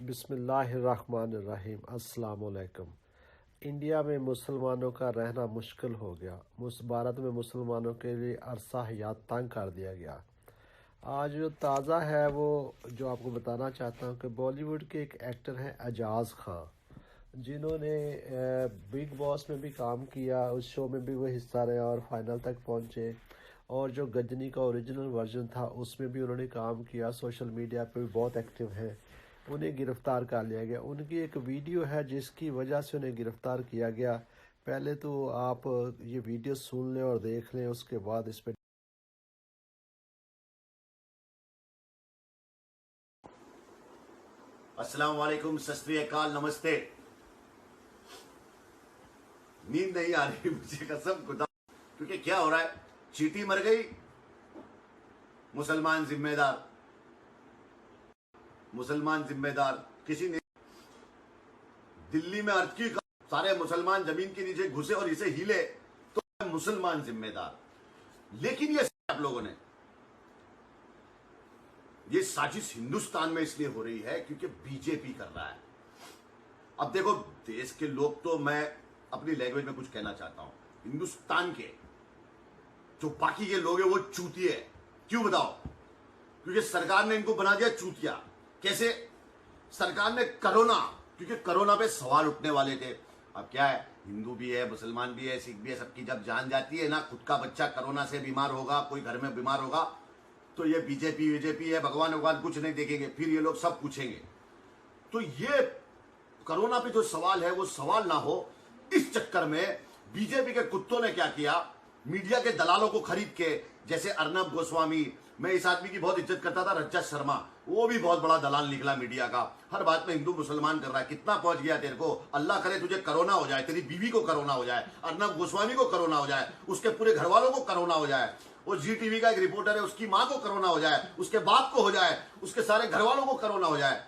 बिस्मिल्लाहिर्रहमानिर्रहीम। अस्सलाम वालेकुम। इंडिया में मुसलमानों का रहना मुश्किल हो गया। भारत में मुसलमानों के लिए अरसा हयात तंग कर दिया गया। आज जो ताज़ा है वो जो आपको बताना चाहता हूँ कि बॉलीवुड के एक एक्टर हैं एजाज खान, जिन्होंने बिग बॉस में भी काम किया, उस शो में भी वो हिस्सा रहे और फाइनल तक पहुँचे। और जो गजनी का ओरिजिनल वर्जन था उसमें भी उन्होंने काम किया। सोशल मीडिया पे भी बहुत एक्टिव है। उन्हें गिरफ़्तार कर लिया गया। उनकी एक वीडियो है जिसकी वजह से उन्हें गिरफ़्तार किया गया। पहले तो आप ये वीडियो सुन लें और देख लें, उसके बाद इस पर। अस्सलाम वालेकुम, सत श्री अकाल, नमस्ते। नींद नहीं आ रही मुझे कसम खुदा, क्योंकि क्या हो रहा है, चींटी मर गई, मुसलमान जिम्मेदार, मुसलमान जिम्मेदार। किसी ने दिल्ली में अर्थक्वेक, सारे मुसलमान जमीन के नीचे घुसे और इसे हिले तो मुसलमान जिम्मेदार। लेकिन ये आप लोगों ने, ये साजिश हिंदुस्तान में इसलिए हो रही है क्योंकि बीजेपी कर रहा है। अब देखो, देश के लोग, तो मैं अपनी लैंग्वेज में कुछ कहना चाहता हूं, हिंदुस्तान के जो बाकी के लोग हैं वो चूतिए। क्यों बताओ? क्योंकि सरकार ने इनको बना दिया चूतिया। कैसे? सरकार ने कोरोना, क्योंकि कोरोना पे सवाल उठने वाले थे। अब क्या है, हिंदू भी है, मुसलमान भी है, सिख भी है, सबकी जब जान जाती है ना, खुद का बच्चा कोरोना से बीमार होगा, कोई घर में बीमार होगा, तो ये बीजेपी है, भगवान कुछ नहीं देखेंगे, फिर ये लोग सब पूछेंगे। तो ये कोरोना पे जो सवाल है वो सवाल ना हो, इस चक्कर में बीजेपी के कुत्तों ने क्या किया, मीडिया के दलालों को खरीद के, जैसे अर्नब गोस्वामी, मैं इस आदमी की बहुत इज्जत करता था, रज्जा शर्मा, वो भी बहुत बड़ा दलाल निकला मीडिया का, हर बात में हिंदू मुसलमान कर रहा है। कितना पहुंच गया तेरे को? अल्लाह करे तुझे कोरोना हो जाए, तेरी बीवी को कोरोना हो जाए, अर्नब गोस्वामी को कोरोना हो जाए, उसके पूरे घर वालों को कोरोना हो जाए, वो जी टीवी का एक रिपोर्टर है, उसकी मां को कोरोना हो जाए, उसके बाप को हो जाए, उसके सारे घर वालों को कोरोना हो जाए।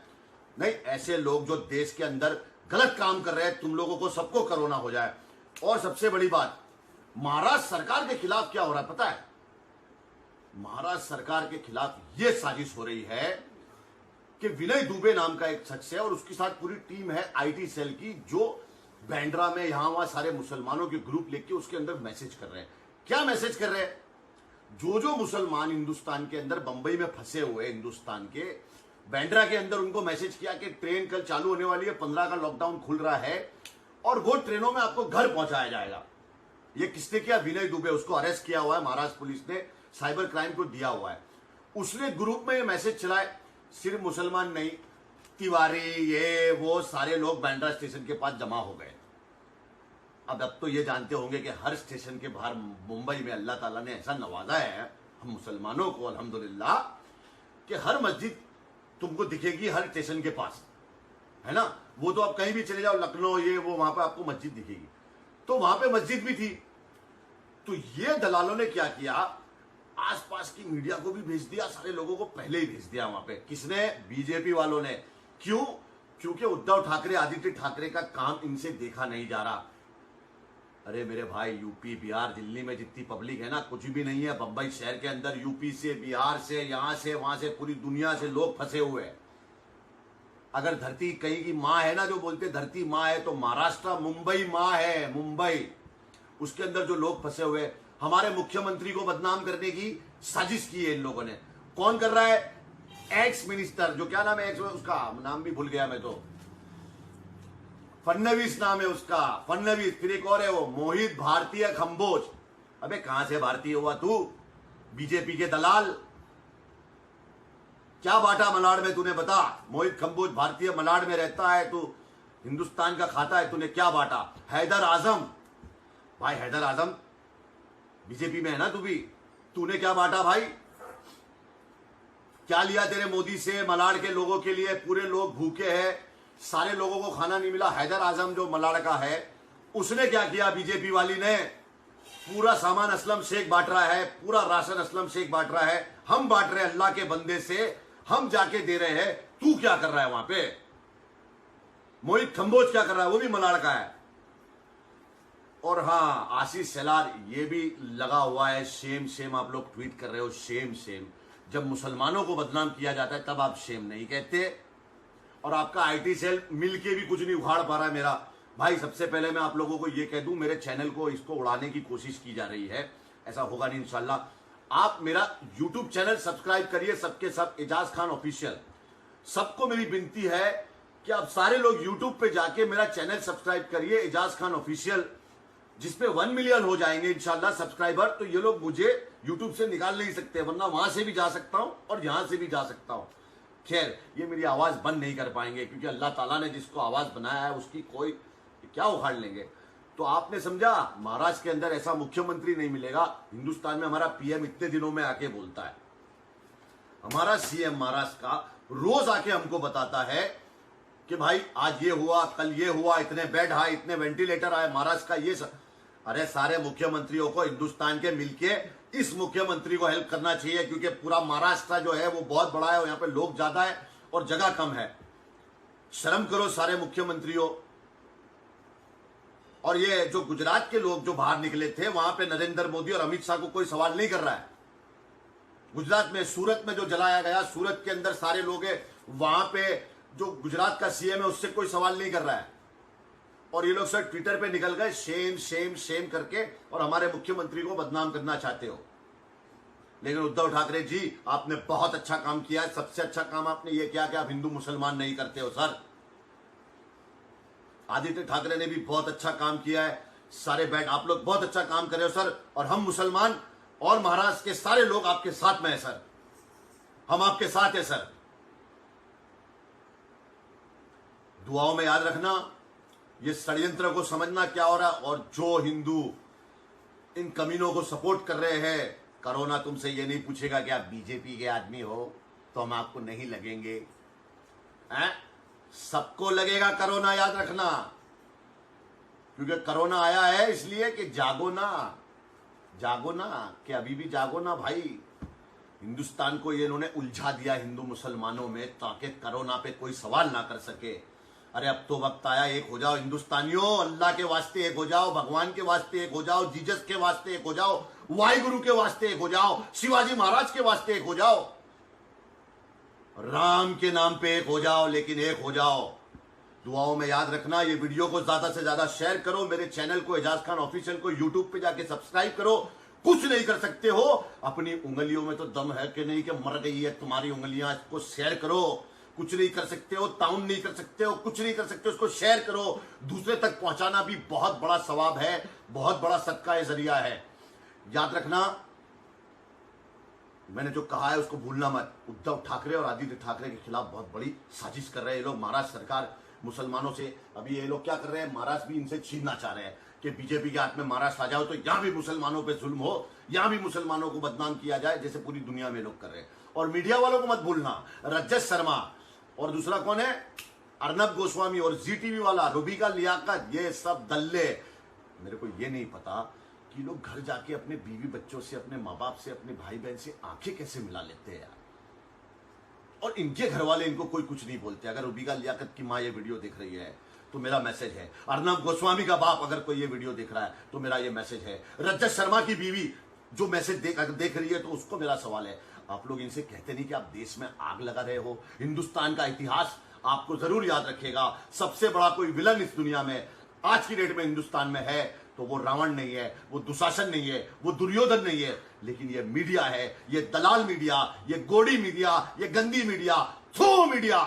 नहीं, ऐसे लोग जो देश के अंदर गलत काम कर रहे हैं, तुम लोगों को सबको कोरोना हो जाए। और सबसे बड़ी बात, महाराष्ट्र सरकार के खिलाफ क्या हो रहा है पता है? महाराष्ट्र सरकार के खिलाफ यह साजिश हो रही है कि विनय दुबे नाम का एक शख्स है और उसके साथ पूरी टीम है आईटी सेल की, जो बैंड्रा में यहां वहां सारे मुसलमानों के ग्रुप लेके उसके अंदर मैसेज कर रहे हैं। क्या मैसेज कर रहे हैं? जो मुसलमान हिंदुस्तान के अंदर बंबई में फंसे हुए, हिंदुस्तान के बैंड्रा के अंदर, उनको मैसेज किया कि ट्रेन कल चालू होने वाली है, 15 का लॉकडाउन खुल रहा है और वो ट्रेनों में आपको घर पहुंचाया जाएगा। ये किसने किया? विनय दुबे। उसको अरेस्ट किया हुआ है, महाराष्ट्र पुलिस ने साइबर क्राइम को दिया हुआ है। उसने ग्रुप में ये मैसेज चलाए। सिर्फ मुसलमान नहीं, तिवारी, ये वो सारे लोग बैंड्रा स्टेशन के पास जमा हो गए। अब तो ये जानते होंगे कि हर स्टेशन के बाहर मुंबई में अल्लाह ताला ने ऐसा नवाजा है हम मुसलमानों को, अल्हम्दुलिल्लाह, कि हर मस्जिद तुमको दिखेगी हर स्टेशन के पास, है ना। वो तो आप कहीं भी चले जाओ, लखनऊ, ये वो, वहां पे आपको मस्जिद दिखेगी। तो वहां पे मस्जिद भी थी। तो ये दलालों ने क्या किया, आसपास की मीडिया को भी भेज दिया, सारे लोगों को पहले ही भेज दिया वहां पे। किसने? बीजेपी वालों ने। क्यों? क्योंकि उद्धव ठाकरे, आदित्य ठाकरे का काम इनसे देखा नहीं जा रहा। अरे मेरे भाई, यूपी, बिहार, दिल्ली में जितनी पब्लिक है ना, कुछ भी नहीं है। बंबई शहर के अंदर यूपी से, बिहार से, यहां से, वहां से, पूरी दुनिया से लोग फंसे हुए हैं। अगर धरती कहीं की माँ है ना, जो बोलते धरती माँ है, तो महाराष्ट्र, मुंबई माँ है, मुंबई। उसके अंदर जो लोग फंसे हुए, हमारे मुख्यमंत्री को बदनाम करने की साजिश की है इन लोगों ने। कौन कर रहा है? एक्स मिनिस्टर, जो क्या नाम है एक्स, उसका नाम भी भूल गया मैं तो, फडणवीस नाम है उसका, फडणवीस। फिर एक और है वो मोहित भारतीय खंबोज। अबे कहां से भारतीय हुआ तू? बीजेपी के दलाल। क्या बांटा मलाड में तूने? बता। मोहित खंबोज भारतीय मलाड में रहता है, तू हिंदुस्तान का खाता है, तूने क्या बांटा? हैदर आजम, भाई हैदर आजम बीजेपी में है ना तू भी, तूने क्या बांटा भाई? क्या लिया तेरे मोदी से मलाड के लोगों के लिए? पूरे लोग भूखे हैं, सारे लोगों को खाना नहीं मिला। हैदर आजम जो मलाड का है, उसने क्या किया? बीजेपी वाली ने पूरा सामान असलम शेख बांट रहा है, पूरा राशन असलम शेख बांट रहा है। हम बांट रहे हैं अल्लाह के बंदे से, हम जाके दे रहे हैं। तू क्या कर रहा है वहां पे? मोहित खंबोज क्या कर रहा है? वो भी मलाड का है। और हाँ, आशीष सेलार ये भी लगा हुआ है। शेम शेम, आप लोग ट्वीट कर रहे हो, शेम शेम। जब मुसलमानों को बदनाम किया जाता है तब आप शेम नहीं कहते। और आपका आईटी सेल मिलके भी कुछ नहीं उखाड़ पा रहा है मेरा। भाई सबसे पहले मैं आप लोगों को ये कह दूं, मेरे चैनल को इसको उड़ाने की कोशिश की जा रही है, ऐसा होगा नहीं इंशाल्लाह। आप मेरा यूट्यूब चैनल सब्सक्राइब करिए, सबके सब एजाज खान ऑफिशियल। सबको मेरी विनती है कि आप सारे लोग यूट्यूब पे जाके मेरा चैनल सब्सक्राइब करिए, एजाज खान ऑफिशियल, जिसपे 1 मिलियन हो जाएंगे इंशाल्लाह सब्सक्राइबर, तो ये लोग मुझे यूट्यूब से निकाल नहीं सकते, वरना वहां से भी जा सकता हूं और यहां से भी जा सकता हूं। खैर, ये मेरी आवाज बंद नहीं कर पाएंगे, क्योंकि अल्लाह ताला ने जिसको आवाज बनाया है उसकी कोई क्या उखाड़ लेंगे। तो आपने समझा, महाराष्ट्र के अंदर ऐसा मुख्यमंत्री नहीं मिलेगा। हिंदुस्तान में हमारा पीएम इतने दिनों में आके बोलता है, हमारा सीएम महाराष्ट्र का रोज आके हमको बताता है कि भाई आज ये हुआ, कल ये हुआ, इतने बेड आए, इतने वेंटिलेटर आए महाराष्ट्र का, ये सब। अरे सारे मुख्यमंत्रियों को हिंदुस्तान के मिलके इस मुख्यमंत्री को हेल्प करना चाहिए, क्योंकि पूरा महाराष्ट्र जो है वो बहुत बड़ा है और यहाँ पे लोग ज्यादा है और जगह कम है। शर्म करो सारे मुख्यमंत्रियों। और ये जो गुजरात के लोग जो बाहर निकले थे, वहां पे नरेंद्र मोदी और अमित शाह को कोई सवाल नहीं कर रहा है। गुजरात में सूरत में जो जलाया गया, सूरत के अंदर सारे लोग हैं, वहां पे जो गुजरात का सीएम है उससे कोई सवाल नहीं कर रहा है। और ये लोग सर ट्विटर पे निकल गए शेम शेम शेम करके और हमारे मुख्यमंत्री को बदनाम करना चाहते हो। लेकिन उद्धव ठाकरे जी, आपने बहुत अच्छा काम किया है। सबसे अच्छा काम आपने ये किया कि आप हिंदू मुसलमान नहीं करते हो सर। आदित्य ठाकरे ने भी बहुत अच्छा काम किया है। सारे बैठ आप लोग बहुत अच्छा काम कर रहे हो सर, और हम मुसलमान और महाराष्ट्र के सारे लोग आपके साथ में है सर, हम आपके साथ है सर। दुआओं में याद रखना, ये षड्यंत्र को समझना क्या हो रहा है। और जो हिंदू इन कमीनों को सपोर्ट कर रहे हैं, कोरोना तुमसे ये नहीं पूछेगा कि आप बीजेपी के आदमी हो तो हम आपको नहीं लगेंगे, हैं? सबको लगेगा कोरोना, याद रखना। क्योंकि कोरोना आया है इसलिए कि जागो ना, जागो ना, कि अभी भी जागो ना भाई। हिंदुस्तान को ये इन्होंने उलझा दिया हिंदू मुसलमानों में, ताकि कोरोना पे कोई सवाल ना कर सके। अरे अब तो वक्त आया, एक हो जाओ हिंदुस्तानियों, अल्लाह के वास्ते एक हो जाओ, भगवान के वास्ते एक हो जाओ, जीसस के वास्ते एक हो जाओ, वाहिगुरु के वास्ते एक हो जाओ, शिवाजी महाराज के वास्ते एक हो जाओ, राम के नाम पे एक हो जाओ, लेकिन एक हो जाओ। दुआओं में याद रखना। ये वीडियो को ज्यादा से ज्यादा शेयर करो, मेरे चैनल को एजाज खान ऑफिशियल को यूट्यूब पे जाके सब्सक्राइब करो। कुछ नहीं कर सकते हो, अपनी उंगलियों में तो दम है कि नहीं कि मर गई है तुम्हारी उंगलियां, इसको शेयर करो। कुछ नहीं कर सकते हो, ताउन नहीं कर सकते हो, कुछ नहीं कर सकते हो, उसको शेयर करो। दूसरे तक पहुंचाना भी बहुत बड़ा सवाब है, बहुत बड़ा सदका ए जरिया है। याद रखना, मैंने जो कहा है उसको भूलना मत। उद्धव ठाकरे और आदित्य ठाकरे के खिलाफ बहुत बड़ी साजिश कर रहे हैं ये लोग। महाराष्ट्र सरकार मुसलमानों से, अभी ये लोग क्या कर रहे हैं, महाराष्ट्र भी इनसे छीनना चाह रहे हैं कि बीजेपी के हाथ में महाराष्ट्र आ जाओ तो यहां भी मुसलमानों पे जुल्म हो, यहां भी मुसलमानों को बदनाम किया जाए, जैसे पूरी दुनिया में लोग कर रहे हैं। और मीडिया वालों को मत भूलना, रजत शर्मा और दूसरा कौन है, अर्नब गोस्वामी और जी टीवी वाला रूबिका लियाकत, ये सब दल्ले। मेरे को ये नहीं पता कि लोग घर जाके अपने बीवी बच्चों से, अपने माँ बाप से, अपने भाई बहन से आंखें कैसे मिला लेते हैं यार। और इनके घर वाले इनको कोई कुछ नहीं बोलते। अगर रूबिका लियाकत की माँ ये वीडियो देख रही है तो मेरा मैसेज है, अर्नब गोस्वामी का बाप अगर कोई ये वीडियो देख रहा है तो मेरा ये मैसेज है, रजत शर्मा की बीवी जो मैसेज देख रही है तो उसको मेरा सवाल है, आप लोग इनसे कहते नहीं कि आप देश में आग लगा रहे हो। हिंदुस्तान का इतिहास आपको जरूर याद रखेगा। सबसे बड़ा कोई विलन इस दुनिया में आज की डेट में हिंदुस्तान में है तो वो रावण नहीं है, वो दुशासन नहीं है, वो दुर्योधन नहीं है, लेकिन ये मीडिया है, ये दलाल मीडिया, ये गोड़ी मीडिया, ये गंदी मीडिया, थू मीडिया।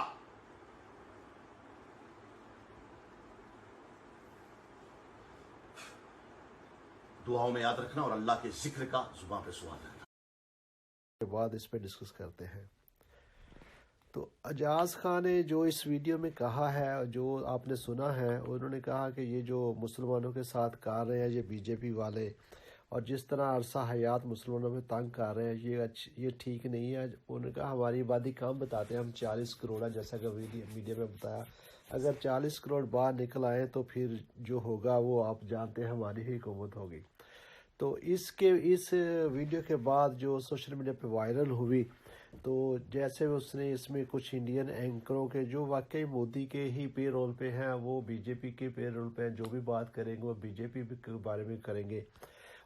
दुआओं में याद रखना और अल्लाह के जिक्र का जुबान पे सुहाग रखना। के बाद इस पे डिस्कस करते हैं। तो एजाज खान ने जो इस वीडियो में कहा है, जो आपने सुना है, उन्होंने कहा कि ये जो मुसलमानों के साथ कर रहे हैं ये बीजेपी वाले, और जिस तरह अरसा हयात मुसलमानों में तंग कर रहे हैं ये ठीक नहीं है। उन्होंने कहा हमारी आबादी कम बताते हैं, हम 40 करोड़ है, जैसा कि मीडिया में बताया। अगर 40 करोड़ बाहर निकल आए तो फिर जो होगा वो आप जानते हैं हमारी ही हुकूमत होगी। तो इस वीडियो के बाद जो सोशल मीडिया पे वायरल हुई, तो जैसे उसने इसमें कुछ इंडियन एंकरों के जो वाकई मोदी के ही पे रोल पे हैं, वो बीजेपी के पे रोल पे हैं, जो भी बात करेंगे वो बीजेपी के बारे में करेंगे।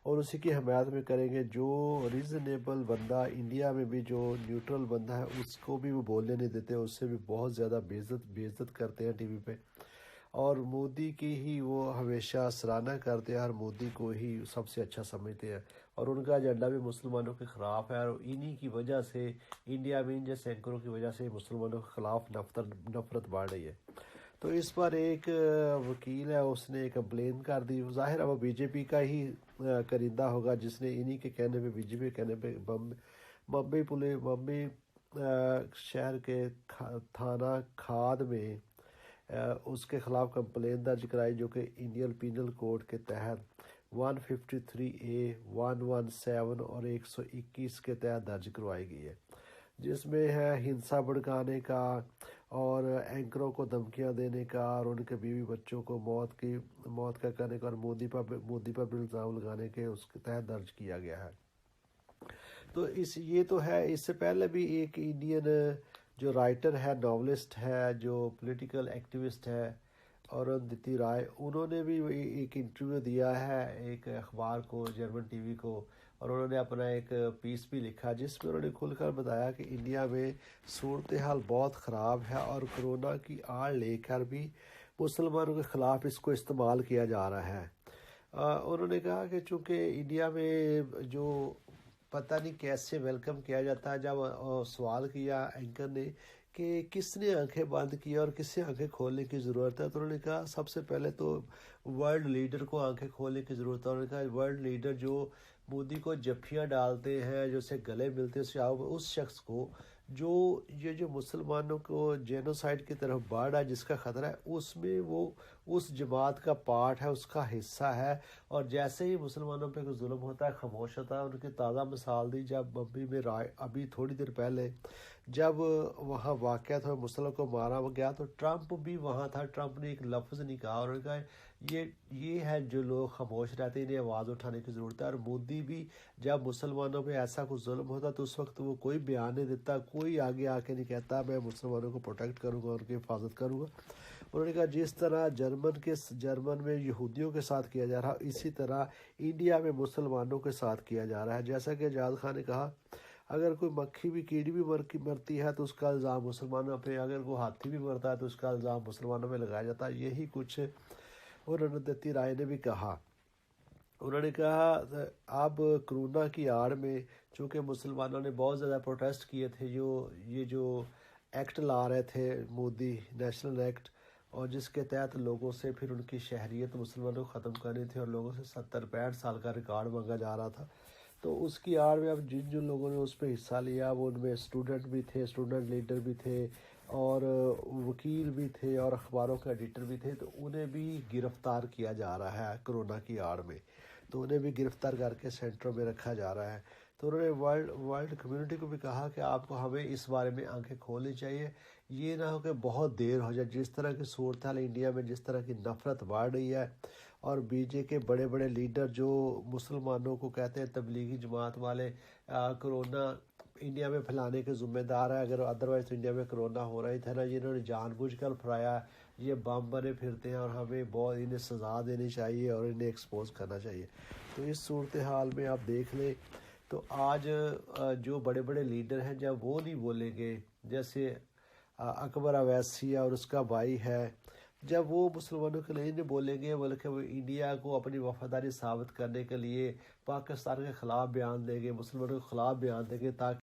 और उसी की हमायत में करेंगे। जो रीज़नेबल बंदा, इंडिया में भी जो न्यूट्रल बंदा है उसको भी वो बोलने नहीं देते, उससे भी बहुत ज़्यादा बेइज्जत करते हैं टीवी पे। और मोदी की ही वो हमेशा सराहना करते हैं और मोदी को ही सबसे अच्छा समझते हैं। और उनका एजेंडा भी मुसलमानों के ख़िलाफ़ है, और इन्हीं की वजह से इंडिया में इन जैसे एंकरों की वजह से मुसलमानों के ख़िलाफ़ नफरत बढ़ रही है। तो इस पर एक वकील है, उसने कंप्लेन कर दी। ज़ाहिर है वो बीजेपी का ही करिंदा होगा, जिसने इन्हीं के कहने पे, बीजेपी के कहने पे बम्बई शहर के थाना खाद में उसके ख़िलाफ़ कंप्लेन दर्ज कराई, जो कि इंडियन पीनल कोड के तहत 153A, 117 और 121 के तहत दर्ज करवाई गई है, जिसमें है हिंसा भड़काने का और एंकरों को धमकियां देने का और उनके बीवी बच्चों को मौत का करने का और मोदी पर भी इल्ज़ाम लगाने के उसके तहत दर्ज किया गया है। तो ये तो है। इससे पहले भी एक इंडियन जो राइटर है, नॉवलिस्ट है, जो पॉलिटिकल एक्टिविस्ट है, अरुंधति राय, उन्होंने भी एक इंटरव्यू दिया है एक अखबार को, जर्मन टीवी को, और उन्होंने अपना एक पीस भी लिखा जिसमें उन्होंने खुलकर बताया कि इंडिया में सूरत हाल बहुत ख़राब है और कोरोना की आड़ लेकर भी मुसलमानों के ख़िलाफ़ इसको इस्तेमाल किया जा रहा है। उन्होंने कहा कि चूँकि इंडिया में जो पता नहीं कैसे वेलकम किया जाता है, जब सवाल किया एंकर ने कि किसने आंखें बंद की और किससे आंखें खोलने की ज़रूरत है, तो उन्होंने कहा सबसे पहले तो वर्ल्ड लीडर को आंखें खोलने की ज़रूरत है। उन्होंने कहा वर्ल्ड लीडर जो मोदी को जफ्फियाँ डालते हैं, जो उसे गले मिलते हैं, उस शख्स को जो जो मुसलमानों को जेनोसाइड की तरफ बढ़ रहा है, जिसका ख़तरा है, उसमें वो उस जमात का पार्ट है, उसका हिस्सा है। और जैसे ही मुसलमानों पे कोई जुल्म होता है खामोश होता है। उनकी ताज़ा मिसाल दी जब बम्बई में अभी थोड़ी देर पहले जब वहाँ वाक़या था, मुसलमानों को मारा गया, तो ट्रंप भी वहाँ था। ट्रंप ने एक लफ्ज़ नहीं कहा और उन्होंने कहा ये है जो लोग खामोश रहते हैं, इन्हें आवाज़ उठाने की ज़रूरत है। और मोदी भी जब मुसलमानों पे ऐसा कुछ जुल्म होता तो उस वक्त वो कोई बयान नहीं देता, कोई आगे आके नहीं कहता मैं मुसलमानों को प्रोटेक्ट करूँगा, उनकी हिफाजत करूँगा। उन्होंने कहा जिस तरह जर्मन में यहूदियों के साथ किया जा रहा, इसी तरह इंडिया में मुसलमानों के साथ किया जा रहा है। जैसा कि आज़ाद खान ने कहा, अगर कोई मक्खी भी कीड़ी भी मरती है तो उसका इल्ज़ाम मुसलमानों पे, अगर कोई हाथी भी मरता है तो उसका इल्ज़ाम मुसलमानों में लगाया जाता है। यही कुछ अरुंधति राय ने भी कहा। उन्होंने कहा अब कोरोना की आड़ में चूँकि मुसलमानों ने बहुत ज़्यादा प्रोटेस्ट किए थे, ये जो एक्ट ला रहे थे मोदी, नेशनल एक्ट, और जिसके तहत लोगों से फिर उनकी शहरियत मुसलमानों को ख़त्म करनी थी और लोगों से 70-65 साल का रिकॉर्ड मांगा जा रहा था। तो उसकी आड़ में अब जिन लोगों ने उस पर हिस्सा लिया, वो उनमें स्टूडेंट भी थे, स्टूडेंट लीडर भी थे, और वकील भी थे, और अखबारों के एडिटर भी थे, तो उन्हें भी गिरफ़्तार किया जा रहा है कोरोना की आड़ में। तो उन्हें भी गिरफ़्तार करके सेंटरों में रखा जा रहा है। तो उन्होंने वर्ल्ड कम्युनिटी को भी कहा कि आपको हमें इस बारे में आंखें खोलनी चाहिए। ये ना हो कि बहुत देर हो जाए। जिस तरह की सूरत हाल इंडिया में, जिस तरह की नफ़रत बढ़ रही है, और बीजे के बड़े बड़े लीडर जो मुसलमानों को कहते हैं तबलीगी जमात वाले, कोरोना इंडिया में फैलाने के ज़िम्मेदार है। अगर अदरवाइज़ तो इंडिया में कोरोना हो रहा ही था ना, जिन्होंने जानबूझकर फैलाया, ये बम बने फिरते हैं और हमें बहुत इन्हें सज़ा देनी चाहिए और इन्हें एक्सपोज करना चाहिए। तो इस सूरत हाल में आप देख लें तो आज जो बड़े बड़े लीडर हैं, जब वो नहीं बोलेंगे, जैसे अकबर अवैसी और उसका भाई है, जब वो मुसलमानों के लिए नहीं बोलेंगे, बल्कि वो इंडिया को अपनी वफादारी साबित करने के लिए पाकिस्तान के ख़िलाफ़ बयान देंगे, मुसलमानों के ख़िलाफ़ बयान देंगे, ताकि